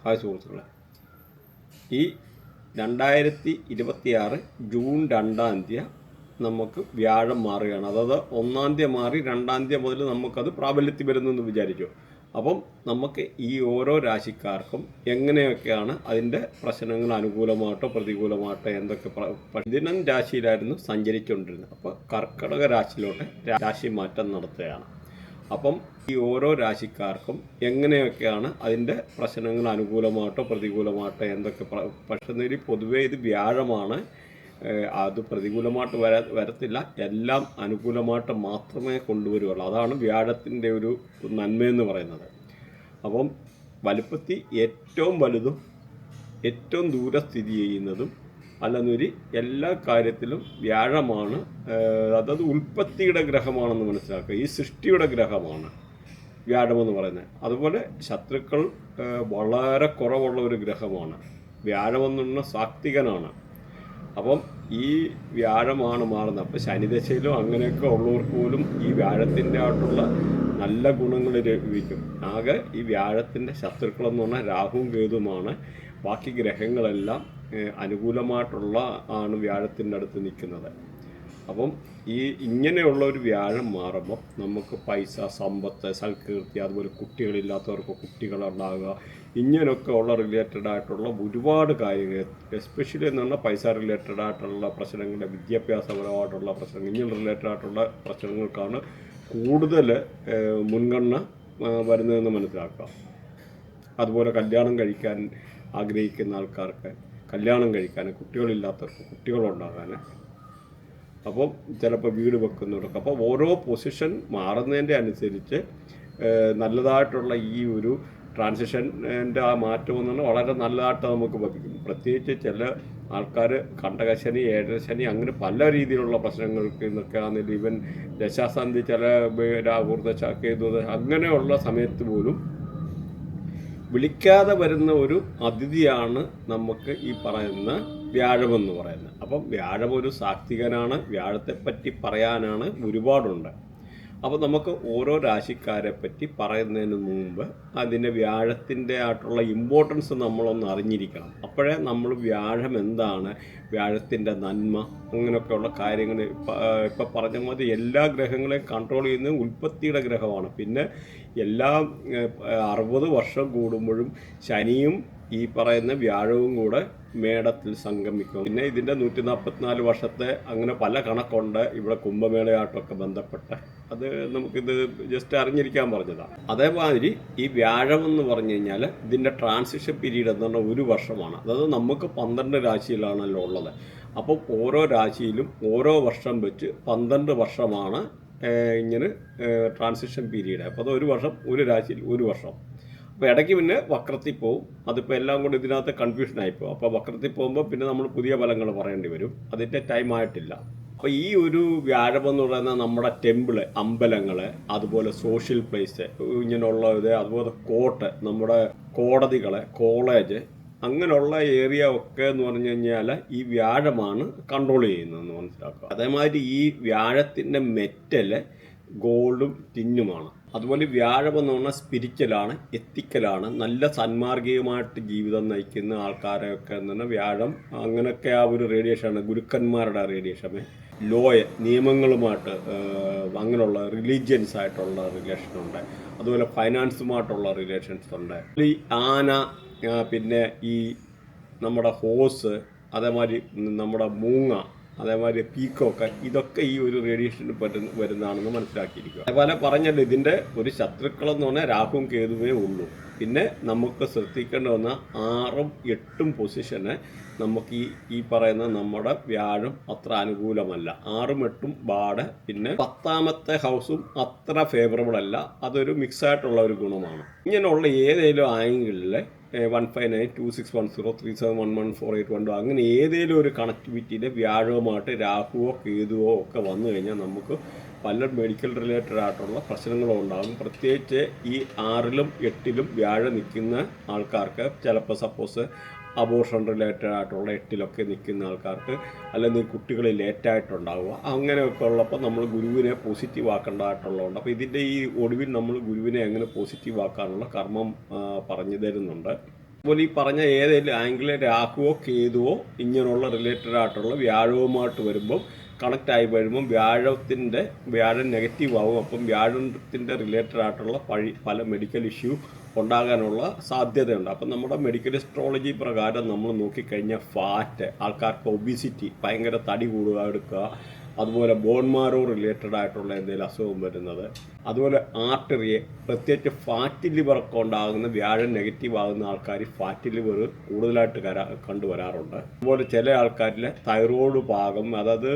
Hi സുഹൃത്തുക്കളെ, ഈ 2026 June 2-ാം തീയതി നമുക്ക് വ്യാഴം മാറുകയാണ്. അതായത് 1-ാം തീയതി മാറി 2-ാം തീയതി മുതൽ നമുക്കത് പ്രാബല്യത്തിൽ വരുന്നെന്ന് വിചാരിച്ചു. അപ്പം നമുക്ക് ഈ ഓരോ രാശിക്കാർക്കും എങ്ങനെയൊക്കെയാണ് അതിൻ്റെ പ്രശ്നങ്ങൾ അനുകൂലമായിട്ടോ പ്രതികൂലമായിട്ടോ എന്തൊക്കെ ദിനം രാശിയിലായിരുന്നു സഞ്ചരിച്ചുകൊണ്ടിരുന്നത്. അപ്പോൾ കർക്കിടക രാശിയിലോട്ട് രാശി മാറ്റം നടത്തുകയാണ്. അപ്പം ഈ ഓരോ രാശിക്കാർക്കും എങ്ങനെയൊക്കെയാണ് അതിൻ്റെ പ്രശ്നങ്ങൾ അനുകൂലമായിട്ടോ പ്രതികൂലമായിട്ടോ എന്തൊക്കെ പക്ഷേ പൊതുവേ ഇത് വ്യാഴമാണ്. അത് പ്രതികൂലമായിട്ട് വരത്തില്ല, എല്ലാം അനുകൂലമായിട്ട് മാത്രമേ കൊണ്ടുവരുള്ളൂ. അതാണ് വ്യാഴത്തിൻ്റെ ഒരു നന്മയെന്ന് പറയുന്നത്. അപ്പം വലുപ്പത്തിൽ ഏറ്റവും വലുതും ഏറ്റവും ദൂരെ സ്ഥിതി ചെയ്യുന്നതും അല്ലെന്നൊരു എല്ലാ കാര്യത്തിലും വ്യാഴമാണ്. അതായത് ഉൽപ്പത്തിയുടെ ഗ്രഹമാണെന്ന് മനസ്സിലാക്കുക. ഈ സൃഷ്ടിയുടെ ഗ്രഹമാണ് വ്യാഴമെന്ന് പറയുന്നത്. അതുപോലെ ശത്രുക്കൾ വളരെ കുറവുള്ള ഒരു ഗ്രഹമാണ്. വ്യാഴമെന്നുള്ള സാത്വികനാണ്. അപ്പം ഈ വ്യാഴമാണ് മാറുന്നത്. അപ്പോൾ ശനിദശയിലും അങ്ങനെയൊക്കെ ഉള്ളവർക്ക് പോലും ഈ വ്യാഴത്തിൻ്റെ ആയിട്ടുള്ള നല്ല ഗുണങ്ങൾ ലഭിക്കും. ആകെ ഈ വ്യാഴത്തിൻ്റെ ശത്രുക്കളെന്ന് പറഞ്ഞാൽ രാഹുവും കേതുമാണ്. ബാക്കി ഗ്രഹങ്ങളെല്ലാം അനുകൂലമായിട്ടുള്ള ആണ് വ്യാഴത്തിൻ്റെ അടുത്ത് നിൽക്കുന്നത്. അപ്പം ഈ ഇങ്ങനെയുള്ള ഒരു വ്യാഴം മാറുമ്പോൾ നമുക്ക് പൈസ, സമ്പത്ത്, സൽകീർത്തി, അതുപോലെ കുട്ടികളില്ലാത്തവർക്ക് കുട്ടികളുണ്ടാകുക, ഇങ്ങനെയൊക്കെ ഉള്ള റിലേറ്റഡ് ആയിട്ടുള്ള ഒരുപാട് കാര്യങ്ങൾ, എസ്പെഷ്യലി എന്ന് പറഞ്ഞാൽ പൈസ റിലേറ്റഡ് ആയിട്ടുള്ള പ്രശ്നങ്ങൾ, വിദ്യാഭ്യാസപരമായിട്ടുള്ള പ്രശ്നങ്ങൾ, ഇങ്ങനെ റിലേറ്റഡ് ആയിട്ടുള്ള പ്രശ്നങ്ങൾക്കാണ് കൂടുതൽ മുൻഗണന വരുന്നതെന്ന് മനസ്സിലാക്കുക. അതുപോലെ കല്യാണം കഴിക്കാൻ ആഗ്രഹിക്കുന്ന ആൾക്കാർക്ക് കല്യാണം കഴിക്കാൻ, കുട്ടികളില്ലാത്തവർക്ക് കുട്ടികളുണ്ടാകാൻ, അപ്പോൾ ചിലപ്പോൾ വീട് വെക്കുന്നവർക്ക്. അപ്പോൾ ഓരോ പൊസിഷൻ മാറുന്നതിൻ്റെ അനുസരിച്ച് നല്ലതായിട്ടുള്ള ഈ ഒരു ട്രാൻസിഷൻ്റെ ആ മാറ്റം എന്ന് പറഞ്ഞാൽ വളരെ നല്ലതായിട്ട് നമുക്ക് ലഭിക്കും. പ്രത്യേകിച്ച് ചില ആൾക്കാർ കണ്ടകശനി, ഏഴരശനി, അങ്ങനെ പല രീതിയിലുള്ള പ്രശ്നങ്ങൾക്ക് ഇന്നൊക്കെ ആണെങ്കിലും ഈവൻ ദശാസന്ധി, ചില രാഹുർദശ, കേതുദശ, അങ്ങനെയുള്ള സമയത്ത് പോലും വിളിക്കാതെ വരുന്ന ഒരു അതിഥിയാണ് നമുക്ക് ഈ പറയുന്ന വ്യാഴമെന്ന് പറയുന്നത്. അപ്പം വ്യാഴം ഒരു സാത്വികനാണ്. വ്യാഴത്തെപ്പറ്റി പറയാനാണ് ഒരുപാടുണ്ട്. അപ്പോൾ നമുക്ക് ഓരോ രാശിക്കാരെ പറ്റി പറയുന്നതിന് മുമ്പ് അതിൻ്റെ വ്യാഴത്തിൻ്റെ ആയിട്ടുള്ള ഇമ്പോർട്ടൻസ് നമ്മളൊന്ന് അറിഞ്ഞിരിക്കണം. അപ്പോഴേ നമ്മൾ വ്യാഴം എന്താണ്, വ്യാഴത്തിൻ്റെ നന്മ, അങ്ങനെയൊക്കെയുള്ള കാര്യങ്ങൾ ഇപ്പം പറഞ്ഞ മതി. എല്ലാ ഗ്രഹങ്ങളെയും കൺട്രോൾ ചെയ്യുന്നത് ഉൽപ്പത്തിയുടെ ഗ്രഹമാണ്. പിന്നെ എല്ലാ 60 വർഷം കൂടുമ്പോഴും ശനിയും ഈ പറയുന്ന വ്യാഴവും കൂടെ മേടത്തിൽ സംഗമിക്കും. പിന്നെ ഇതിൻ്റെ 144 വർഷത്തെ അങ്ങനെ പല കണക്കുണ്ട് ഇവിടെ കുംഭമേളയായിട്ടൊക്കെ ബന്ധപ്പെട്ട്. അത് നമുക്കിത് ജസ്റ്റ് അറിഞ്ഞിരിക്കാൻ പറഞ്ഞതാണ്. അതേമാതിരി ഈ വ്യാഴം എന്ന് പറഞ്ഞു കഴിഞ്ഞാൽ ഇതിൻ്റെ ട്രാൻസിഷൻ പീരീഡ് എന്ന് പറഞ്ഞാൽ 1 വർഷമാണ്. അതായത് നമുക്ക് 12 രാശിയിലാണല്ലോ ഉള്ളത്. അപ്പം ഓരോ രാശിയിലും ഓരോ വർഷം വെച്ച് 12 വർഷമാണ് ഇങ്ങനെ ട്രാൻസിഷൻ പീരീഡ്. അപ്പോൾ അത് 1 വർഷം, ഒരു രാശിയിൽ 1 വർഷം. അപ്പോൾ ഇടയ്ക്ക് പിന്നെ വക്രത്തിൽ പോവും. അതിപ്പോൾ എല്ലാം കൂടി ഇതിനകത്ത് കൺഫ്യൂഷനായിപ്പോവും. അപ്പോൾ വക്രത്തിൽ പോകുമ്പോൾ പിന്നെ നമ്മൾ പുതിയ ഫലങ്ങൾ പറയേണ്ടി വരും. അതിൻ്റെ ടൈം ആയിട്ടില്ല. അപ്പോൾ ഈ ഒരു വ്യാഴമെന്ന് പറയുന്നത് നമ്മുടെ ടെമ്പിള്, അമ്പലങ്ങൾ, അതുപോലെ സോഷ്യൽ പ്ലേസ്, ഇങ്ങനെയുള്ള ഇത്, അതുപോലെ കോർട്ട്, നമ്മുടെ കോടതികൾ, കോളേജ്, അങ്ങനെയുള്ള ഏരിയ ഒക്കെ എന്ന് പറഞ്ഞു കഴിഞ്ഞാൽ ഈ വ്യാഴമാണ് കൺട്രോൾ ചെയ്യുന്നതെന്ന് മനസ്സിലാക്കുക. അതേമാതിരി ഈ വ്യാഴത്തിൻ്റെ മെറ്റൽ ഗോൾഡും ടിന്നുമാണ്. അതുപോലെ വ്യാഴം എന്ന് പറഞ്ഞാൽ സ്പിരിച്വലാണ്, എത്തിക്കലാണ്, നല്ല സന്മാർഗികമായിട്ട് ജീവിതം നയിക്കുന്ന ആൾക്കാരൊക്കെ എന്ന് പറഞ്ഞാൽ വ്യാഴം അങ്ങനെയൊക്കെ ആ ഒരു റേഡിയേഷനാണ്. ഗുരുക്കന്മാരുടെ റേഡിയേഷന്, നിയമങ്ങളുമായിട്ട് അങ്ങനെയുള്ള റിലീജിയൻസ് ആയിട്ടുള്ള റിലേഷനുണ്ട്. അതുപോലെ ഫൈനാൻസുമായിട്ടുള്ള റിലേഷൻസ് ഉണ്ട്. ഈ ആന, പിന്നെ ഈ നമ്മുടെ ഹോസ്, അതേമാതിരി നമ്മുടെ മൂങ്ങ, അതേമാതിരി പീക്കോക്ക്, ഇതൊക്കെ ഈ ഒരു റേഡിയേഷന് വരുന്നതാണെന്ന് മനസ്സിലാക്കിയിരിക്കുക. അതേപോലെ പറഞ്ഞല്ലോ, ഇതിൻ്റെ ഒരു ശത്രുക്കളെന്ന് പറഞ്ഞാൽ രാഹുവും കേതുവേ ഉള്ളൂ. പിന്നെ നമുക്ക് ശ്രദ്ധിക്കേണ്ട വന്ന 6ഉം 8ഉം പൊസിഷന് നമുക്ക് ഈ പറയുന്ന നമ്മുടെ വ്യാഴം അത്ര അനുകൂലമല്ല. 6ഉം 8ഉം ബാഡ്. പിന്നെ 10ാമത്തെ ഹൗസും അത്ര ഫേവറബിൾ അല്ല. അതൊരു മിക്സായിട്ടുള്ള ഒരു ഗുണമാണ്. ഇങ്ങനെയുള്ള ഏതെങ്കിലും ആംഗിളിൽ 159261037114812 അങ്ങനെ ഏതെങ്കിലും ഒരു കണക്ടിവിറ്റിയിൽ വ്യാഴവുമായിട്ട് രാഹുവോ കേതുവോ ഒക്കെ വന്നു കഴിഞ്ഞാൽ നമുക്ക് പല മെഡിക്കൽ റിലേറ്റഡ് ആയിട്ടുള്ള പ്രശ്നങ്ങളും ഉണ്ടാകും. പ്രത്യേകിച്ച് ഈ 6ലും 8ലും വ്യാഴം നിൽക്കുന്ന ആൾക്കാർക്ക് ചിലപ്പോൾ സപ്പോസ് അബോർഷൻ റിലേറ്റഡ് ആയിട്ടുള്ള 8ലൊക്കെ നിൽക്കുന്ന ആൾക്കാർക്ക്, അല്ലെങ്കിൽ കുട്ടികൾ ലേറ്റായിട്ടുണ്ടാവുക, അങ്ങനെയൊക്കെ ഉള്ളപ്പോൾ നമ്മൾ ഗുരുവിനെ പോസിറ്റീവ് ആക്കേണ്ടതായിട്ടുള്ളതുണ്ട്. അപ്പോൾ ഇതിൻ്റെ ഈ ഒടുവിൽ നമ്മൾ ഗുരുവിനെ എങ്ങനെ പോസിറ്റീവ് ആക്കാനുള്ള കർമ്മം പറഞ്ഞു തരുന്നുണ്ട്. അതുപോലെ ഈ പറഞ്ഞ ഏതെങ്കിലും ആംഗിളിൽ രാഹുവോ കേതുവോ ഇങ്ങനെയുള്ള റിലേറ്റഡ് ആയിട്ടുള്ള വ്യാഴവുമായിട്ട് വരുമ്പം കണക്റ്റ് ആയി വരുമ്പം വ്യാഴം നെഗറ്റീവ് ആവും. അപ്പം വ്യാഴത്തിൻ്റെ റിലേറ്റഡ് ആയിട്ടുള്ള പല മെഡിക്കൽ ഇഷ്യൂ ഉണ്ടാകാനുള്ള സാധ്യതയുണ്ട്. അപ്പം നമ്മുടെ മെഡിക്കൽ അസ്ട്രോളജി പ്രകാരം നമ്മൾ നോക്കിക്കഴിഞ്ഞാൽ ഫാറ്റ്, ആൾക്കാർക്ക് ഒബിസിറ്റി, ഭയങ്കര തടി കൂടുക എടുക്കുക, അതുപോലെ ബോൺമാരോ റിലേറ്റഡ് ആയിട്ടുള്ള എന്തെങ്കിലും അസുഖം വരുന്നത്, അതുപോലെ ആർട്ടറിയെ പ്രത്യേകിച്ച് ഫാറ്റ് ലിവറൊക്കെ ഉണ്ടാകുന്ന വ്യാഴം നെഗറ്റീവ് ആകുന്ന ആൾക്കാർ ഫാറ്റ് ലിവർ കൂടുതലായിട്ട് കണ്ടുവരാറുണ്ട്. അതുപോലെ ചില ആൾക്കാരിൽ തൈറോയ്ഡ് ഭാഗം, അതായത്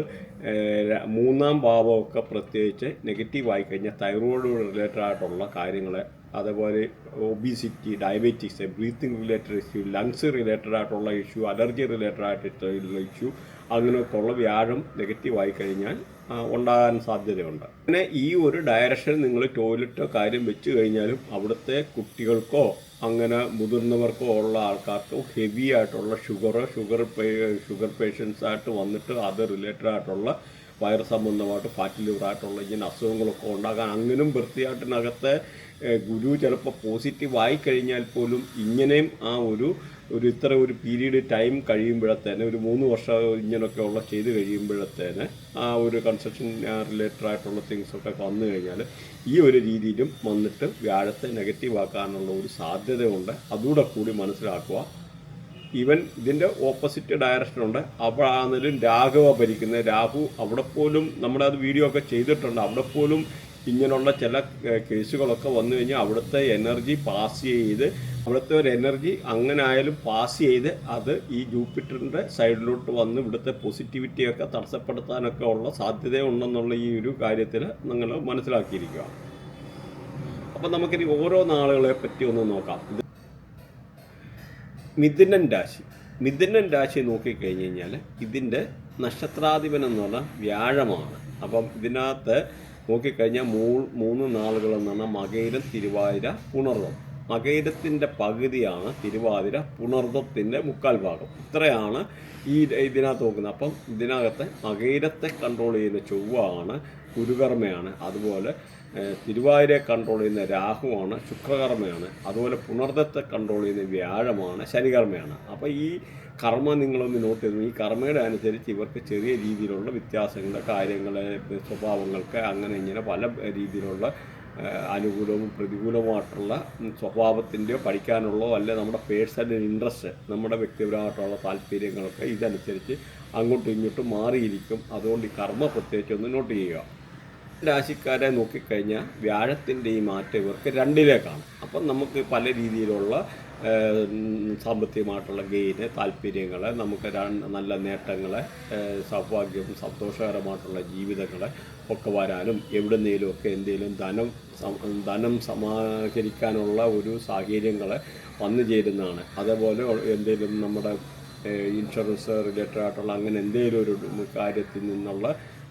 മൂന്നാം ഭാവമൊക്കെ പ്രത്യേകിച്ച് നെഗറ്റീവ് ആയി കഴിഞ്ഞാൽ തൈറോയ്ഡ് റിലേറ്റഡ് ആയിട്ടുള്ള കാര്യങ്ങൾ, അതേപോലെ obesity, diabetes, breathing related issue, lungs related ആയിട്ടുള്ള ഇഷ്യൂ, അലർജി റിലേറ്റഡ് ആയിട്ടുള്ള ഇഷ്യൂ, അങ്ങനെയൊക്കെ ഉള്ള വ്യാഴം നെഗറ്റീവ് ആയി കഴിഞ്ഞാൽ ഉണ്ടാകാൻ സാധ്യതയുണ്ട്. പിന്നെ ഈ ഒരു ഡയറക്ഷൻ നിങ്ങൾ ടോയ്ലറ്റോ കാര്യം വെച്ച് കഴിഞ്ഞാലും അവിടുത്തെ കുട്ടികൾക്കോ അങ്ങനെ മുതിർന്നവർക്കോ ഉള്ള ആൾക്കാർക്കോ ഹെവി ആയിട്ടുള്ള ഷുഗർ പേഷ്യൻസ് ആയിട്ട് വന്നിട്ട് അത് റിലേറ്റഡ് ആയിട്ടുള്ള വയറ് സംബന്ധമായിട്ട് ഫാറ്റ് ലിവറായിട്ടുള്ള ഇങ്ങനെ അസുഖങ്ങളൊക്കെ ഉണ്ടാകാൻ, അങ്ങനെയും വൃത്തിയായിട്ടിനകത്തെ ഗുരു ചിലപ്പോൾ പോസിറ്റീവ് ആയി കഴിഞ്ഞാൽ പോലും ഇങ്ങനെയും ആ ഒരു ഇത്ര ഒരു പീരീഡ് ടൈം കഴിയുമ്പോഴത്തേന്, ഒരു 3 വർഷം ഇങ്ങനെയൊക്കെ ഉള്ള ചെയ്ത് കഴിയുമ്പോഴത്തേന് ആ ഒരു കൺസ്ട്രക്ഷൻ റിലേറ്റഡ് ആയിട്ടുള്ള തിങ്സൊക്കെ വന്നു കഴിഞ്ഞാൽ ഈ ഒരു രീതിയിലും വന്നിട്ട് വ്യാഴത്തെ നെഗറ്റീവ് ആക്കാനുള്ള ഒരു സാധ്യതയുണ്ട്. അതുകൂടെ കൂടി മനസ്സിലാക്കുക. ഈവൻ ഇതിൻ്റെ ഓപ്പോസിറ്റ് ഡയറക്ഷനുണ്ട്. അപ്പോഴാണെങ്കിലും രാഘവ ഭരിക്കുന്നത്, രാഹു അവിടെ പോലും നമ്മുടെ അത് വീഡിയോ ഒക്കെ ചെയ്തിട്ടുണ്ട്. അവിടെ പോലും ഇങ്ങനെയുള്ള ചില കേസുകളൊക്കെ വന്നു കഴിഞ്ഞാൽ അവിടുത്തെ എനർജി പാസ് ചെയ്ത്, അവിടുത്തെ ഒരു എനർജി അങ്ങനെ ആയാലും പാസ് ചെയ്ത് അത് ഈ ജൂപ്പിറ്ററിൻ്റെ സൈഡിലോട്ട് വന്ന് ഇവിടുത്തെ പോസിറ്റിവിറ്റിയൊക്കെ തടസ്സപ്പെടുത്താനൊക്കെ ഉള്ള സാധ്യതയുണ്ടെന്നുള്ള ഈ ഒരു കാര്യത്തിൽ നിങ്ങൾ മനസ്സിലാക്കിയിരിക്കുക. അപ്പം നമുക്കിനി ഓരോ നാളുകളെ പറ്റി ഒന്ന് നോക്കാം. മിഥുനൻ രാശി നോക്കിക്കഴിഞ്ഞ് കഴിഞ്ഞാൽ ഇതിൻ്റെ നക്ഷത്രാധിപൻ എന്ന് പറഞ്ഞാൽ വ്യാഴമാണ്. അപ്പം ഇതിനകത്ത് നോക്കിക്കഴിഞ്ഞാൽ 3 നാളുകളെന്ന് പറഞ്ഞാൽ മകയിരം, തിരുവാതിര, പുണർദം. മകയിരത്തിൻ്റെ പകുതിയാണ് തിരുവാതിര, പുണർദത്തിൻ്റെ 3/4 ഭാഗം. ഇത്രയാണ് ഇതിനകത്ത് നോക്കുന്നത്. അപ്പം ഇതിനകത്ത് മകയിരത്തെ കൺട്രോൾ ചെയ്യുന്ന ചൊവ്വയാണ്, ഗുരുകർമ്മയാണ്. അതുപോലെ തിരുവാതിരയെ കൺട്രോൾ ചെയ്യുന്ന രാഹുവാണ്, ശുക്രകർമ്മയാണ്. അതുപോലെ പുണർദത്തെ കൺട്രോൾ ചെയ്യുന്ന വ്യാഴമാണ്, ശനികർമ്മയാണ്. അപ്പോൾ ഈ കർമ്മ നിങ്ങളൊന്ന് നോട്ട് ചെയ്തു. ഈ കർമ്മയുടെ അനുസരിച്ച് ഇവർക്ക് ചെറിയ രീതിയിലുള്ള വ്യത്യാസങ്ങൾ, കാര്യങ്ങൾ, സ്വഭാവങ്ങൾക്ക് അങ്ങനെ ഇങ്ങനെ പല രീതിയിലുള്ള അനുകൂലവും പ്രതികൂലവുമായിട്ടുള്ള സ്വഭാവത്തിൻ്റെയോ പഠിക്കാനുള്ളതോ അല്ലെ നമ്മുടെ പേഴ്സണൽ ഇൻട്രസ്റ്റ്, നമ്മുടെ വ്യക്തിപരമായിട്ടുള്ള താല്പര്യങ്ങളൊക്കെ ഇതനുസരിച്ച് അങ്ങോട്ടും ഇങ്ങോട്ടും മാറിയിരിക്കും. അതുകൊണ്ട് ഈ കർമ്മ പ്രത്യേകിച്ച് ഒന്ന് നോട്ട് ചെയ്യുക. രാശിക്കാരെ നോക്കിക്കഴിഞ്ഞാൽ വ്യാഴത്തിൻ്റെ ഈ മാറ്റം ഇവർക്ക് 2ലേക്കാണ്. അപ്പം നമുക്ക് പല രീതിയിലുള്ള സാമ്പത്തികമായിട്ടുള്ള ഗെയിന്, താല്പര്യങ്ങൾ, നമുക്ക് നല്ല നേട്ടങ്ങൾ, സൗഭാഗ്യം, സന്തോഷകരമായിട്ടുള്ള ജീവിതങ്ങൾ ഒക്കെ വരാനും എവിടുന്നേലും ഒക്കെ എന്തെങ്കിലും ധനം സമാഹരിക്കാനുള്ള ഒരു സാഹചര്യങ്ങൾ വന്നു ചേരുന്നതാണ്. അതേപോലെ എന്തെങ്കിലും നമ്മുടെ ഇൻഷുറൻസ് റിലേറ്റഡ് ആയിട്ടുള്ള അങ്ങനെ എന്തെങ്കിലും ഒരു കാര്യത്തിൽ നിന്നുള്ള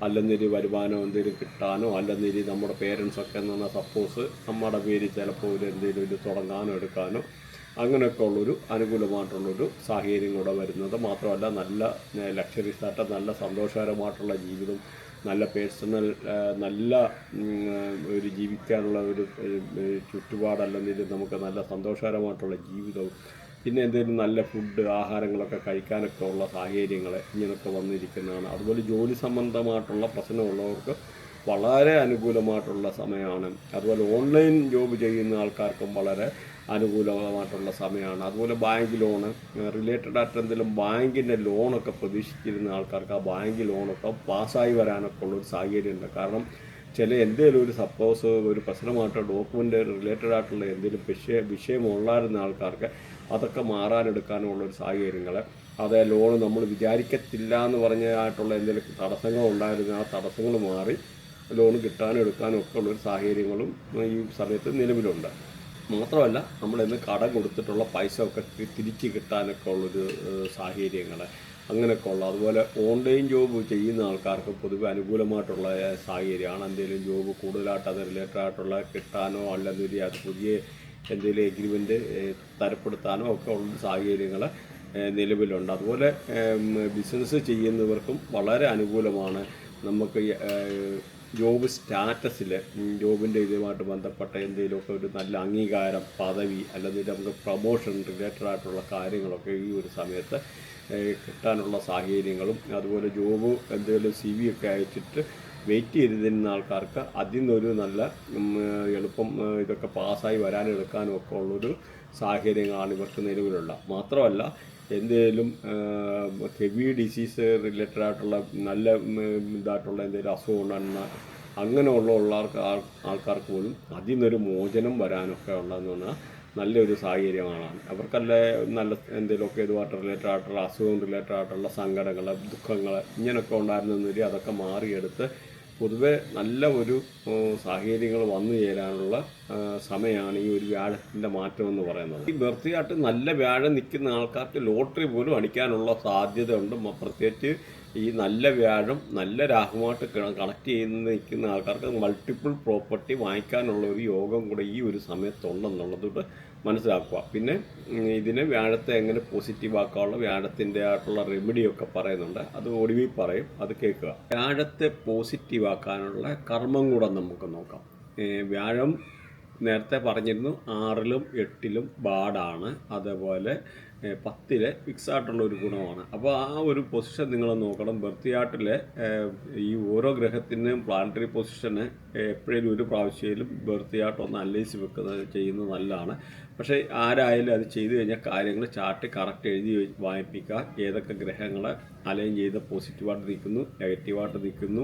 അല്ലെന്നൊരു വരുമാനം എന്തെങ്കിലും കിട്ടാനോ, അല്ലെന്നൊരു നമ്മുടെ പേരൻസൊക്കെ എന്ന് പറഞ്ഞാൽ സപ്പോസ് നമ്മുടെ പേര് ചിലപ്പോൾ എന്തെങ്കിലും ഒരു തുടങ്ങാനോ എടുക്കാനോ അങ്ങനെയൊക്കെ ഉള്ളൊരു അനുകൂലമായിട്ടുള്ളൊരു സാഹചര്യം കൂടെ വരുന്നത് മാത്രമല്ല, നല്ല ലക്ഷറീസ് ആയിട്ട് നല്ല സന്തോഷകരമായിട്ടുള്ള ജീവിതം, നല്ല പേഴ്സണൽ, നല്ല ഒരു ജീവിക്കാനുള്ള ഒരു ചുറ്റുപാടല്ലെന്നതിൽ നമുക്ക് നല്ല സന്തോഷകരമായിട്ടുള്ള ജീവിതവും, പിന്നെ എന്തെങ്കിലും നല്ല ഫുഡ്, ആഹാരങ്ങളൊക്കെ കഴിക്കാനൊക്കെ ഉള്ള സാഹചര്യങ്ങൾ ഇങ്ങനെയൊക്കെ വന്നിരിക്കുന്നതാണ്. അതുപോലെ ജോലി സംബന്ധമായിട്ടുള്ള പ്രശ്നമുള്ളവർക്ക് വളരെ അനുകൂലമായിട്ടുള്ള സമയമാണ്. അതുപോലെ ഓൺലൈൻ ജോബ് ചെയ്യുന്ന ആൾക്കാർക്കും വളരെ അനുകൂലമായിട്ടുള്ള സമയമാണ്. അതുപോലെ ബാങ്ക് ലോണ് റിലേറ്റഡ് ആയിട്ട് എന്തെങ്കിലും ബാങ്കിൻ്റെ ലോണൊക്കെ പ്രതീക്ഷിച്ചിരുന്ന ആൾക്കാർക്ക് ആ ബാങ്ക് ലോണൊക്കെ പാസ്സായി വരാനൊക്കെ ഉള്ളൊരു സാഹചര്യമുണ്ട്. കാരണം എന്തെങ്കിലും ഒരു സപ്പോസ് ഒരു പ്രശ്നമായിട്ടോ ഡോക്യുമെൻ്റ് റിലേറ്റഡ് ആയിട്ടുള്ള എന്തെങ്കിലും വിഷയമുള്ളായിരുന്ന ആൾക്കാർക്ക് അതൊക്കെ മാറാനെടുക്കാനുള്ളൊരു സാഹചര്യങ്ങൾ, അതേ ലോൺ നമ്മൾ വിചാരിക്കത്തില്ല എന്ന് പറഞ്ഞായിട്ടുള്ള എന്തെങ്കിലും തടസ്സങ്ങൾ ഉണ്ടായിരുന്ന ആ തടസ്സങ്ങൾ മാറി ലോൺ കിട്ടാനും എടുക്കാനും ഒക്കെ ഉള്ളൊരു സാഹചര്യങ്ങളും ഈ സമയത്ത് നിലവിലുണ്ട്. മാത്രമല്ല നമ്മളിന്ന് കടം കൊടുത്തിട്ടുള്ള പൈസ ഒക്കെ തിരിച്ച് കിട്ടാനൊക്കെ ഉള്ളൊരു സാഹചര്യങ്ങൾ അങ്ങനെയൊക്കെ ഉള്ള. അതുപോലെ ഓൺലൈൻ ജോബ് ചെയ്യുന്ന ആൾക്കാർക്ക് പൊതുവെ അനുകൂലമായിട്ടുള്ള സാഹചര്യമാണ്. എന്തെങ്കിലും ജോബ് കൂടുതലായിട്ട് അത് റിലേറ്റഡ് ആയിട്ടുള്ള കിട്ടാനോ അല്ലെങ്കിൽ അത് പുതിയ എന്തെങ്കിലും എഗ്രിമെൻറ്റ് തരപ്പെടുത്താനോ ഒക്കെ ഉള്ള സാഹചര്യങ്ങൾ നിലവിലുണ്ട്. അതുപോലെ ബിസിനസ് ചെയ്യുന്നവർക്കും വളരെ അനുകൂലമാണ്. നമുക്ക് ജോബ് സ്റ്റാറ്റസിൽ ജോബിൻ്റെ ഇതുമായിട്ട് ബന്ധപ്പെട്ട എന്തെങ്കിലുമൊക്കെ ഒരു നല്ല അംഗീകാരം, പദവി, അല്ലെങ്കിൽ നമുക്ക് പ്രൊമോഷൻ റിലേറ്റഡ് ആയിട്ടുള്ള കാര്യങ്ങളൊക്കെ ഈ ഒരു സമയത്ത് കിട്ടാനുള്ള സാഹചര്യങ്ങളും, അതുപോലെ ജോബ് എന്തെങ്കിലും CV ഒക്കെ അയച്ചിട്ട് വെയിറ്റ് ചെയ്തിരുന്ന ആൾക്കാർക്ക് അതിൽ നിന്നൊരു നല്ല എളുപ്പം ഇതൊക്കെ പാസ്സായി വരാനും എടുക്കാനും ഒക്കെ ഉള്ളൊരു സാഹചര്യങ്ങളാണ് ഇവർക്ക് നിലവിലുള്ള. മാത്രമല്ല എന്തെങ്കിലും ഹെവി ഡിസീസ് റിലേറ്റഡ് ആയിട്ടുള്ള നല്ല ഇതായിട്ടുള്ള എന്തെങ്കിലും അസുഖം ഉണ്ടെന്ന അങ്ങനെയുള്ള ആൾക്കാർക്ക് പോലും അതിൽ നിന്നൊരു മോചനം വരാനൊക്കെ ഉള്ളതെന്ന് പറഞ്ഞാൽ നല്ലൊരു സാഹചര്യമാണ്. അവർക്കല്ലേ നല്ല എന്തെങ്കിലുമൊക്കെ ഇതുമായിട്ട് റിലേറ്റഡ് ആയിട്ടുള്ള അസുഖം റിലേറ്റഡ് ആയിട്ടുള്ള സങ്കടങ്ങൾ, ദുഃഖങ്ങൾ ഇങ്ങനെയൊക്കെ ഉണ്ടായിരുന്നെങ്കിൽ അതൊക്കെ മാറിയെടുത്ത് പൊതുവെ നല്ല ഒരു സാഹചര്യങ്ങൾ വന്നു ചേരാനുള്ള സമയമാണ് ഈ ഒരു വ്യാഴത്തിൻ്റെ മാറ്റം എന്ന് പറയുന്നത്. ഈ ബർത്ത് നല്ല വ്യാഴം നിൽക്കുന്ന ആൾക്കാർക്ക് ലോട്ടറി പോലും അടിക്കാനുള്ള സാധ്യതയുണ്ട്. പ്രത്യേകിച്ച് ഈ നല്ല വ്യാഴം നല്ല രാഹുമായിട്ട് കണക്ട് ചെയ്ത് നിൽക്കുന്ന ആൾക്കാർക്ക് മൾട്ടിപ്പിൾ പ്രോപ്പർട്ടി വാങ്ങിക്കാനുള്ള ഒരു യോഗം കൂടെ ഈ ഒരു സമയത്തുണ്ടെന്നുള്ളതുകൊണ്ട് മനസ്സിലാക്കുക. പിന്നെ ഇതിന് വ്യാഴത്തെ എങ്ങനെ പോസിറ്റീവ് ആക്കാനുള്ള വ്യാഴത്തിൻ്റെ ആയിട്ടുള്ള റെമഡിയൊക്കെ പറയുന്നുണ്ട്, അത് ഒടുവിൽ പറയും, അത് കേൾക്കുക. വ്യാഴത്തെ പോസിറ്റീവ് ആക്കാനുള്ള കർമ്മം കൂടെ നമുക്ക് നോക്കാം. വ്യാഴം നേരത്തെ പറഞ്ഞിരുന്നു 6ലും 8ലും ബാഡാണ്, അതേപോലെ 10ലെ ഫിക്സ് ആയിട്ടുള്ള ഒരു ഗുണമാണ്. അപ്പോൾ ആ ഒരു പൊസിഷൻ നിങ്ങൾ നോക്കണം. ബർത്ത് ചാർട്ടിലെ ഈ ഓരോ ഗ്രഹത്തിനും പ്ലാനറ്ററി പൊസിഷന് എപ്പോഴും ഒരു പ്രാവശ്യയിലും ബർത്ത് ചാർട്ട് ഒന്ന് അനലൈസ് വെക്കുന്നത് ചെയ്യുന്നത് നല്ലതാണ്. പക്ഷേ ആരായാലും അത് ചെയ്തു കഴിഞ്ഞാൽ കാര്യങ്ങൾ ചാർട്ട് കറക്റ്റ് എഴുതി വായിപ്പിക്കുക. ഏതൊക്കെ ഗ്രഹങ്ങൾ അലൈൻ ചെയ്ത് പോസിറ്റീവായിട്ട് നിൽക്കുന്നു, നെഗറ്റീവായിട്ട് നിൽക്കുന്നു,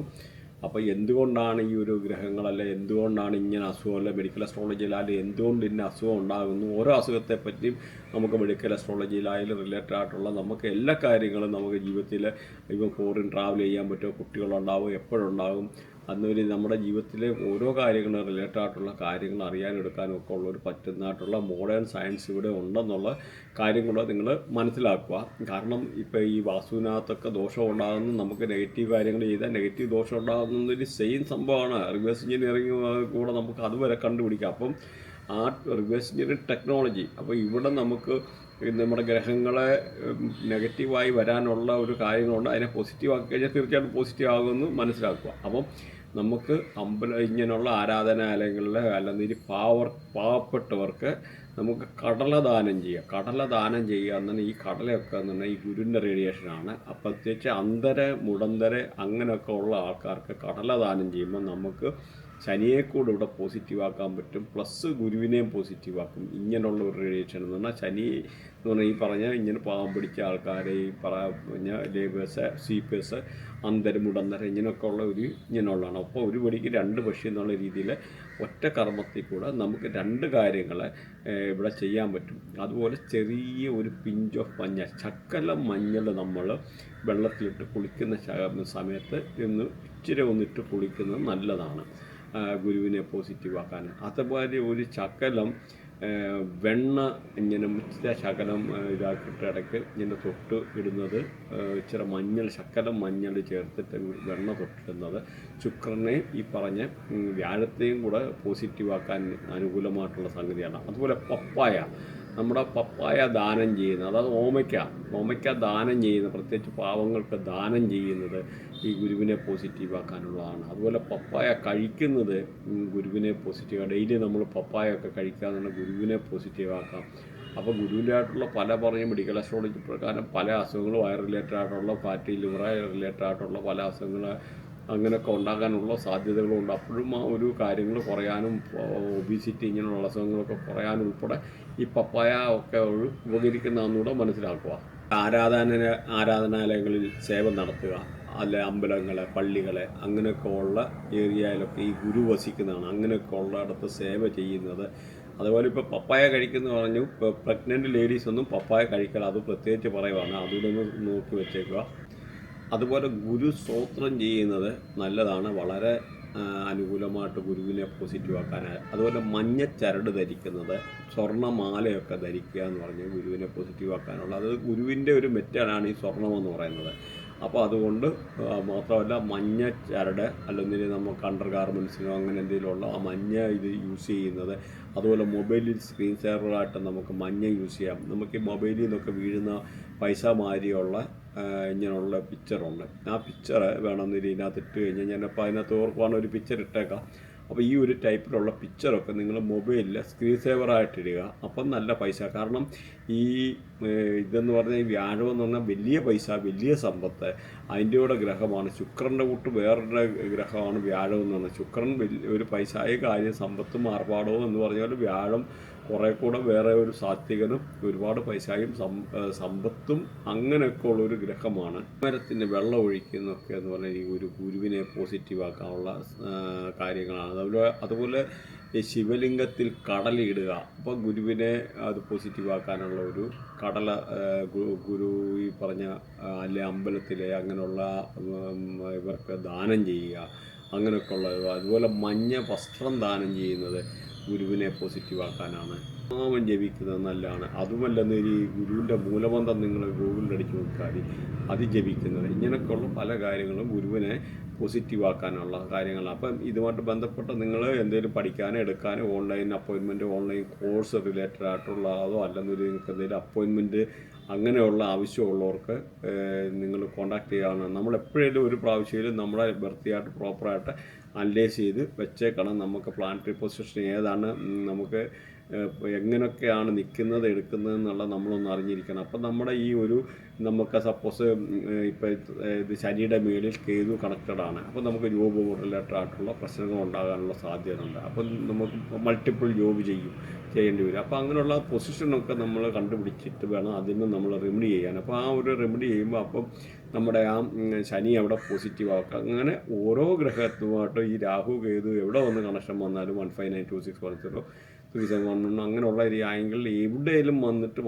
അപ്പോൾ എന്തുകൊണ്ടാണ് ഈ ഒരു ഗ്രഹങ്ങളല്ല, എന്തുകൊണ്ടാണ് ഇങ്ങനെ അസുഖമല്ല, മെഡിക്കൽ അസ്ട്രോളജിയിലായാലും എന്തുകൊണ്ട് ഇന്ന അസുഖം ഉണ്ടാകുന്നു, ഓരോ അസുഖത്തെപ്പറ്റിയും നമുക്ക് മെഡിക്കൽ അസ്ട്രോളജിയിലായാലും റിലേറ്റഡ് ആയിട്ടുള്ള നമുക്ക് എല്ലാ കാര്യങ്ങളും നമുക്ക് ജീവിതത്തിൽ ഇപ്പോൾ ഫോറിൻ ട്രാവൽ ചെയ്യാൻ പറ്റുമോ, കുട്ടികളുണ്ടാവും, എപ്പോഴുണ്ടാകും, അന്നുവരെ നമ്മുടെ ജീവിതത്തിലെ ഓരോ കാര്യങ്ങളും റിലേറ്റഡ് ആയിട്ടുള്ള കാര്യങ്ങൾ അറിയാനെടുക്കാനും ഒക്കെ ഉള്ളൊരു പറ്റുന്നതായിട്ടുള്ള മോഡേൺ സയൻസ് ഇവിടെ ഉണ്ടെന്നുള്ള കാര്യം കൂടെ നിങ്ങൾ മനസ്സിലാക്കുക. കാരണം ഇപ്പോൾ ഈ വാസ്തുവിനകത്തൊക്കെ ദോഷം ഉണ്ടാകുന്നു, നമുക്ക് നെഗറ്റീവ് കാര്യങ്ങൾ ചെയ്താൽ നെഗറ്റീവ് ദോഷം ഉണ്ടാകുന്നതൊരു സെയിം സംഭവമാണ്. റിവേഴ്സ് എഞ്ചിനീയറിംഗ് കൂടെ നമുക്ക് അതുവരെ കണ്ടുപിടിക്കാം. അപ്പം ആ റിവേഴ്സ് എഞ്ചിനീയറിംഗ് ടെക്നോളജി, അപ്പോൾ ഇവിടെ നമുക്ക് നമ്മുടെ ഗ്രഹങ്ങളെ നെഗറ്റീവായി വരാനുള്ള ഒരു കാര്യങ്ങളുണ്ട്, അതിനെ പോസിറ്റീവ് ആക്കി കഴിഞ്ഞാൽ തീർച്ചയായിട്ടും പോസിറ്റീവ് ആകുമെന്ന് മനസ്സിലാക്കുക. അപ്പം നമുക്ക് ഇങ്ങനെയുള്ള ആരാധനാലയങ്ങളിൽ അല്ലെങ്കിൽ പാവപ്പെട്ടവർക്ക് നമുക്ക് കടലദാനം ചെയ്യുക. കടലദാനം ചെയ്യുക എന്നാൽ ഈ കടലയൊക്കെ എന്ന് പറഞ്ഞാൽ ഈ ഗുരുവിൻ്റെ റേഡിയേഷനാണ്. അപ്പം പ്രത്യേകിച്ച് അന്തര മുടന്തര അങ്ങനെയൊക്കെ ഉള്ള ആൾക്കാർക്ക് കടലദാനം ചെയ്യുമ്പോൾ നമുക്ക് ശനിയെ കൂടെ ഇവിടെ പോസിറ്റീവ് ആക്കാൻ പറ്റും, പ്ലസ് ഗുരുവിനെയും പോസിറ്റീവ് ആക്കും. ഇങ്ങനെയുള്ള ഒരു റേഡിയേഷൻ എന്ന് പറഞ്ഞാൽ ശനി എന്ന് പറഞ്ഞാൽ ഈ പറഞ്ഞ ഇങ്ങനെ പാവം പിടിച്ച ആൾക്കാരെ, ഈ പറഞ്ഞ ലേബേഴ്സ്, സ്വീപ്പേഴ്സ്, അന്തരമുടന്തര ഇങ്ങനെയൊക്കെ ഉള്ള ഇങ്ങനെയുള്ളതാണ്. അപ്പോൾ ഒരു പടിക്ക് 2 പക്ഷി എന്നുള്ള രീതിയിൽ ഒറ്റ കർമ്മത്തിൽ കൂടെ നമുക്ക് 2 കാര്യങ്ങൾ ഇവിടെ ചെയ്യാൻ പറ്റും. അതുപോലെ ചെറിയ ഒരു പിഞ്ച് ഓഫ് മഞ്ഞൾ, ശകലം മഞ്ഞൾ നമ്മൾ വെള്ളത്തിലിട്ട് കുളിക്കുന്ന സമയത്ത് ഇച്ചിരി ഒന്നിട്ട് കുളിക്കുന്നത് നല്ലതാണ് ഗുരുവിനെ പോസിറ്റീവ് ആക്കാൻ. അതുപോലെ ഒരു ശകലം വെണ്ണ ഇങ്ങനെ ഇച്ചിരി ശകലം ഇതാക്കിയിട്ട് ഇടയ്ക്ക് ഇങ്ങനെ തൊട്ട് ഇടുന്നത്, ഇച്ചിരി മഞ്ഞൾ, ശകലം മഞ്ഞൾ ചേർത്തിട്ട് വെണ്ണ തൊട്ടിടുന്നത് ശുക്രനെ ഈ പറഞ്ഞ വ്യാഴത്തെയും കൂടെ പോസിറ്റീവ് ആക്കാൻ അനുകൂലമായിട്ടുള്ള സംഗതിയാണ്. അതുപോലെ പപ്പായ, നമ്മുടെ പപ്പായ ദാനം ചെയ്യുന്നത്, അതായത് ഓമയ്ക്ക ദാനം ചെയ്യുന്നത്, പ്രത്യേകിച്ച് പാവങ്ങൾക്ക് ദാനം ചെയ്യുന്നത് ഈ ഗുരുവിനെ പോസിറ്റീവ് ആക്കാനുള്ളതാണ്. അതുപോലെ പപ്പായ കഴിക്കുന്നത് ഗുരുവിനെ പോസിറ്റീവ്, ഡെയിലി നമ്മൾ പപ്പായ ഒക്കെ കഴിക്കാമെന്നുള്ള ഗുരുവിനെ പോസിറ്റീവ് ആക്കാം. അപ്പോൾ ഗുരുവിൻ്റെ ആയിട്ടുള്ള പല മെഡിക്കൽ അസ്ട്രോളജി പ്രകാരം പല അസുഖങ്ങളും വയർ റിലേറ്റഡ് ആയിട്ടുള്ള, ഫാറ്റി ലിവർ റിലേറ്റഡ് ആയിട്ടുള്ള പല അസുഖങ്ങൾ അങ്ങനെയൊക്കെ ഉണ്ടാകാനുള്ള സാധ്യതകളുണ്ട്. അപ്പോഴും ആ ഒരു കാര്യങ്ങൾ കുറയാനും, ഒബീസിറ്റി ഇങ്ങനെയുള്ള അസുഖങ്ങളൊക്കെ കുറയാനും ഉൾപ്പെടെ ഈ പപ്പായ ഒക്കെ ഉപകരിക്കുന്നതെന്നുകൂടെ മനസ്സിലാക്കുക. ആരാധനാലയങ്ങളിൽ സേവ നടത്തുക, അല്ലെ അമ്പലങ്ങളെ, പള്ളികളെ അങ്ങനെയൊക്കെ ഉള്ള ഏരിയയിലൊക്കെ ഈ ഗുരു വസിക്കുന്നതാണ്. അങ്ങനെയൊക്കെ ഉള്ളിടത്ത് സേവ ചെയ്യുന്നത്. അതുപോലെ ഇപ്പോൾ പപ്പായ കഴിക്കുന്ന പറഞ്ഞു, ഇപ്പോൾ പ്രഗ്നൻറ്റ് ലേഡീസ് ഒന്നും പപ്പായ കഴിക്കൽ, അത് പ്രത്യേകിച്ച് പറയുവാണ്, അതുകൂടെ ഒന്ന് നോക്കി വെച്ചേക്കുക. അതുപോലെ ഗുരു സ്തോത്രം ചെയ്യുന്നത് നല്ലതാണ്, വളരെ അനുകൂലമായിട്ട് ഗുരുവിനെ പോസിറ്റീവ് ആക്കാനായി. അതുപോലെ മഞ്ഞ ചരട് ധരിക്കുന്നത്, സ്വർണ്ണമാലയൊക്കെ ധരിക്കുക എന്ന് പറഞ്ഞ് ഗുരുവിനെ പോസിറ്റീവ് ആക്കാനുള്ള, അത് ഗുരുവിൻ്റെ ഒരു മെറ്റലാണ് ഈ സ്വർണ്ണമെന്ന് പറയുന്നത്. അപ്പോൾ അതുകൊണ്ട് മാത്രമല്ല മഞ്ഞ ചരട്, അല്ലെങ്കിൽ നമുക്ക് അണ്ടർ ഗാർമെൻറ്റ്സിനോ അങ്ങനെ എന്തെങ്കിലുമുള്ള ആ മഞ്ഞ ഇത് യൂസ് ചെയ്യുന്നത്, അതുപോലെ മൊബൈലിൽ സ്ക്രീൻ സേവറായിട്ട് നമുക്ക് മഞ്ഞ യൂസ് ചെയ്യാം. നമുക്ക് ഈ മൊബൈലിൽ നിന്നൊക്കെ വീഴുന്ന പൈസ മാതിരിയുള്ള ഇങ്ങനെയുള്ള പിക്ചറുണ്ട്. ആ പിക്ചർ വേണമെന്നില്ല ഇതിനകത്ത് ഇട്ട് കഴിഞ്ഞാൽ ഞാനപ്പോൾ അതിനകത്ത് ഓർക്കുവാണ് ഒരു പിക്ചർ ഇട്ടേക്കാം. അപ്പോൾ ഈ ഒരു ടൈപ്പിലുള്ള പിക്ചറൊക്കെ നിങ്ങൾ മൊബൈലിൽ സ്ക്രീൻ സേവറായിട്ടിടുക. അപ്പം നല്ല പൈസ. കാരണം ഈ ഇതെന്ന് പറഞ്ഞാൽ ഈ വ്യാഴം എന്ന് പറഞ്ഞാൽ വലിയ പൈസ, വലിയ സമ്പത്ത്, അതിൻ്റെ കൂടെ ഗ്രഹമാണ്. ശുക്രൻ്റെ കൂട്ട് വേറൊരു ഗ്രഹമാണ് വ്യാഴം എന്ന് പറഞ്ഞാൽ. ശുക്രൻ ഒരു പൈസയായ കാര്യം, സമ്പത്തും ആർഭാടവും എന്ന് പറഞ്ഞാൽ വ്യാഴം കുറേ കൂടെ വേറെ ഒരു സാത്വികനും ഒരുപാട് പൈസയും സമ്പത്തും അങ്ങനെയൊക്കെ ഉള്ളൊരു ഗ്രഹമാണ്. മരത്തിന് വെള്ളം ഒഴിക്കുന്നൊക്കെ എന്ന് പറഞ്ഞാൽ ഈ ഒരു ഗുരുവിനെ പോസിറ്റീവാക്കാനുള്ള കാര്യങ്ങളാണ്. അതുപോലെ ഈ ശിവലിംഗത്തിൽ കടലിടുക. അപ്പോൾ ഗുരുവിനെ അത് പോസിറ്റീവാക്കാനുള്ള ഒരു കടല ഗുരു ഈ പറഞ്ഞ അല്ലെ അമ്പലത്തിലെ അങ്ങനെയുള്ള ഇവർക്ക് ദാനം ചെയ്യുക, അങ്ങനെയൊക്കെ ഉള്ളത്. അതുപോലെ മഞ്ഞ വസ്ത്രം ദാനം ചെയ്യുന്നത് ഗുരുവിനെ പോസിറ്റീവാക്കാനാണ്. നാമം ജപിക്കുന്നത് നല്ലതാണ്. അതുമല്ലെന്ന് ഈ ഗുരുവിൻ്റെ മൂലമന്ത്രം നിങ്ങൾ ഗൂഗിളിൽ അടിച്ച് നോക്കിയാൽ അത് ജപിക്കുന്നത്. ഇങ്ങനെയൊക്കെയുള്ള പല കാര്യങ്ങളും ഗുരുവിനെ പോസിറ്റീവാക്കാനുള്ള കാര്യങ്ങളാണ്. അപ്പം ഇതുമായിട്ട് ബന്ധപ്പെട്ട് നിങ്ങൾ എന്തെങ്കിലും പഠിക്കാനോ എടുക്കാനോ online appointment, online course related ആയിട്ടുള്ളതോ അല്ലെന്നൊരു നിങ്ങൾക്ക് എന്തെങ്കിലും അപ്പോയിൻമെൻറ്റ് അങ്ങനെയുള്ള ആവശ്യമുള്ളവർക്ക് നിങ്ങൾ കോൺടാക്ട് ചെയ്യുകയാണ്. നമ്മളെപ്പോഴും ഒരു പ്രാവശ്യമായാലും നമ്മുടെ വൃത്തിയായിട്ട് പ്രോപ്പറായിട്ട് അനലൈസ് ചെയ്ത് വെച്ചേക്കണം. നമുക്ക് പ്ലാനറ്ററി പൊസിഷൻ ഏതാണ്, നമുക്ക് എങ്ങനെയൊക്കെയാണ് നിൽക്കുന്നത് എടുക്കുന്നത് എന്നുള്ളത് നമ്മളൊന്ന് അറിഞ്ഞിരിക്കണം. അപ്പം നമ്മുടെ ഈ ഒരു നമുക്ക് സപ്പോസ് ഇപ്പോൾ ഇത് ശനിയുടെ മേളിൽ കേതു കണക്റ്റഡ് ആണ്. അപ്പോൾ നമുക്ക് ജോബ് റിലേറ്റഡ് ആയിട്ടുള്ള പ്രശ്നങ്ങൾ ഉണ്ടാകാനുള്ള സാധ്യത ഉണ്ട്. അപ്പം നമുക്ക് മൾട്ടിപ്പിൾ ജോബ് ചെയ്യേണ്ടി വരും. അപ്പോൾ അങ്ങനെയുള്ള പൊസിഷനൊക്കെ നമ്മൾ കണ്ടുപിടിച്ചിട്ട് വേണം അതിന് നമ്മൾ റെമഡി ചെയ്യാൻ. അപ്പോൾ ആ ഒരു റെമഡി ചെയ്യുമ്പോൾ അപ്പം നമ്മുടെ ആ ശനി അവിടെ പോസിറ്റീവ് ആക്കുക. അങ്ങനെ ഓരോ ഗ്രഹത്തുമായിട്ട് ഈ രാഹു കേതു എവിടെ വന്ന് കണക്ഷൻ വന്നാലും 1592610371 അങ്ങനെയുള്ള ഒരു ആംഗിളിൽ എവിടെയെങ്കിലും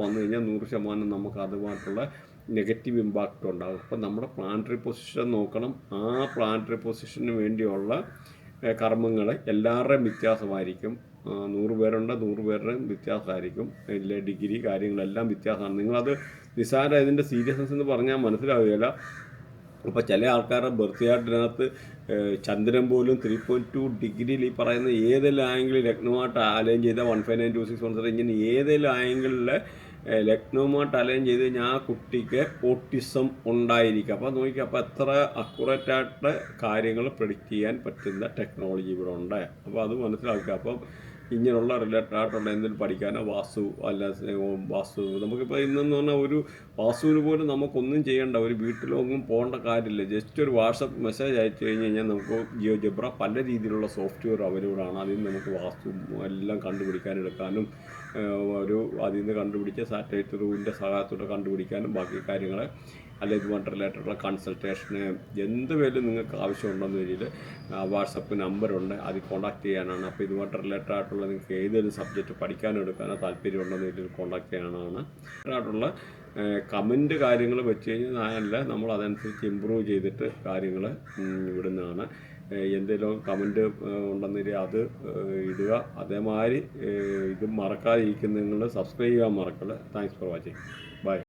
വന്നു കഴിഞ്ഞാൽ 100% നമുക്ക് അതുമായിട്ടുള്ള നെഗറ്റീവ് ഇമ്പാക്റ്റ് ഉണ്ടാകും. അപ്പം നമ്മുടെ പ്ലാനറ്ററി പൊസിഷൻ നോക്കണം. ആ പ്ലാനറ്ററി പൊസിഷന് വേണ്ടിയുള്ള കർമ്മങ്ങൾ എല്ലാവരുടെയും വ്യത്യാസമായിരിക്കും. 100 പേരുണ്ട്, 100 പേരുടെയും വ്യത്യാസമായിരിക്കും. ഇല്ല ഡിഗ്രി കാര്യങ്ങളെല്ലാം വ്യത്യാസമാണ്. നിങ്ങളത് നിസ്സാര ഇതിൻ്റെ സീരിയസ്നെസ് എന്ന് പറഞ്ഞാൽ മനസ്സിലാവുകയില്ല. അപ്പോൾ ചില ആൾക്കാരുടെ ബർത്ത് ചന്ദ്രൻ പോലും 3.2 ഡിഗ്രിയിൽ ഈ പറയുന്ന ഏതെല്ലാം ആംഗിളിൽ ലഗ്നമായിട്ട് അലൈൻ ചെയ്ത 159261 ഇങ്ങനെ ഏതെല്ലാം ആംഗിളിൽ ലഗ്നവുമായിട്ട് അലൈൻ ചെയ്ത് കഴിഞ്ഞാൽ ആ കുട്ടിക്ക് ഓട്ടിസം ഉണ്ടായിരിക്കും. അപ്പോൾ നോക്കിക്കുക, അപ്പോൾ എത്ര അക്യുറേറ്റായിട്ട് കാര്യങ്ങൾ പ്രെഡിക്റ്റ് ചെയ്യാൻ പറ്റുന്ന ടെക്നോളജി ഇവിടെ ഉണ്ട്. അപ്പോൾ അത് മനസ്സിലാക്കുക. അപ്പം ഇങ്ങനെയുള്ള റിലേറ്റഡ് ആയിട്ടുള്ള എന്തെങ്കിലും പഠിക്കാനോ വാസ്തു നമുക്കിപ്പോൾ ഇന്നെന്ന് പറഞ്ഞാൽ ഒരു വാസ്തുവിന് പോലും നമുക്കൊന്നും ചെയ്യേണ്ട, ഒരു വീട്ടിലൊന്നും പോകേണ്ട കാര്യമില്ല. ജസ്റ്റ് ഒരു വാട്സപ്പ് മെസ്സേജ് അയച്ചു കഴിഞ്ഞ് കഴിഞ്ഞാൽ നമുക്ക് ജിയോജബ്ര പല രീതിയിലുള്ള സോഫ്റ്റ്വെയർ അവൈലബിൾ ആണ്. അതിൽ നിന്ന് നമുക്ക് വാസ്തു എല്ലാം കണ്ടുപിടിക്കാനെടുക്കാനും അതിൽ നിന്ന് കണ്ടുപിടിച്ച സാറ്റലൈറ്റ് റൂമിൻ്റെ സഹായത്തോടെ കണ്ടുപിടിക്കാനും ബാക്കി കാര്യങ്ങൾ അല്ലെ ഇതുമായിട്ട് റിലേറ്റഡുള്ള കൺസൾട്ടേഷന് എന്ത് പേരും നിങ്ങൾക്ക് ആവശ്യമുണ്ടെന്ന രീതിയിൽ വാട്സപ്പ് നമ്പറുണ്ട്, അതിൽ കോൺടാക്ട് ചെയ്യാനാണ്. അപ്പോൾ ഇതുമായിട്ട് റിലേറ്റഡ് ആയിട്ടുള്ള നിങ്ങൾക്ക് ഏതെങ്കിലും സബ്ജക്റ്റ് പഠിക്കാനോ എടുക്കാനോ താല്പര്യമുണ്ടെന്ന രീതിയിൽ കോൺടാക്ട് ചെയ്യാനാണ്. ആയിട്ടുള്ള കമൻറ്റ് കാര്യങ്ങൾ വെച്ച് കഴിഞ്ഞാൽ നമ്മൾ അതനുസരിച്ച് ഇമ്പ്രൂവ് ചെയ്തിട്ട് കാര്യങ്ങൾ വിടുന്നതാണ്. എന്തെങ്കിലും കമൻറ്റ് ഉണ്ടെന്നില്ല അത് ഇടുക. അതേമാതിരി ഇത് മറക്കാതിരിക്കുന്ന നിങ്ങൾ സബ്സ്ക്രൈബ് ചെയ്യാൻ മറക്കല്ല. Thanks for watching. ബൈ.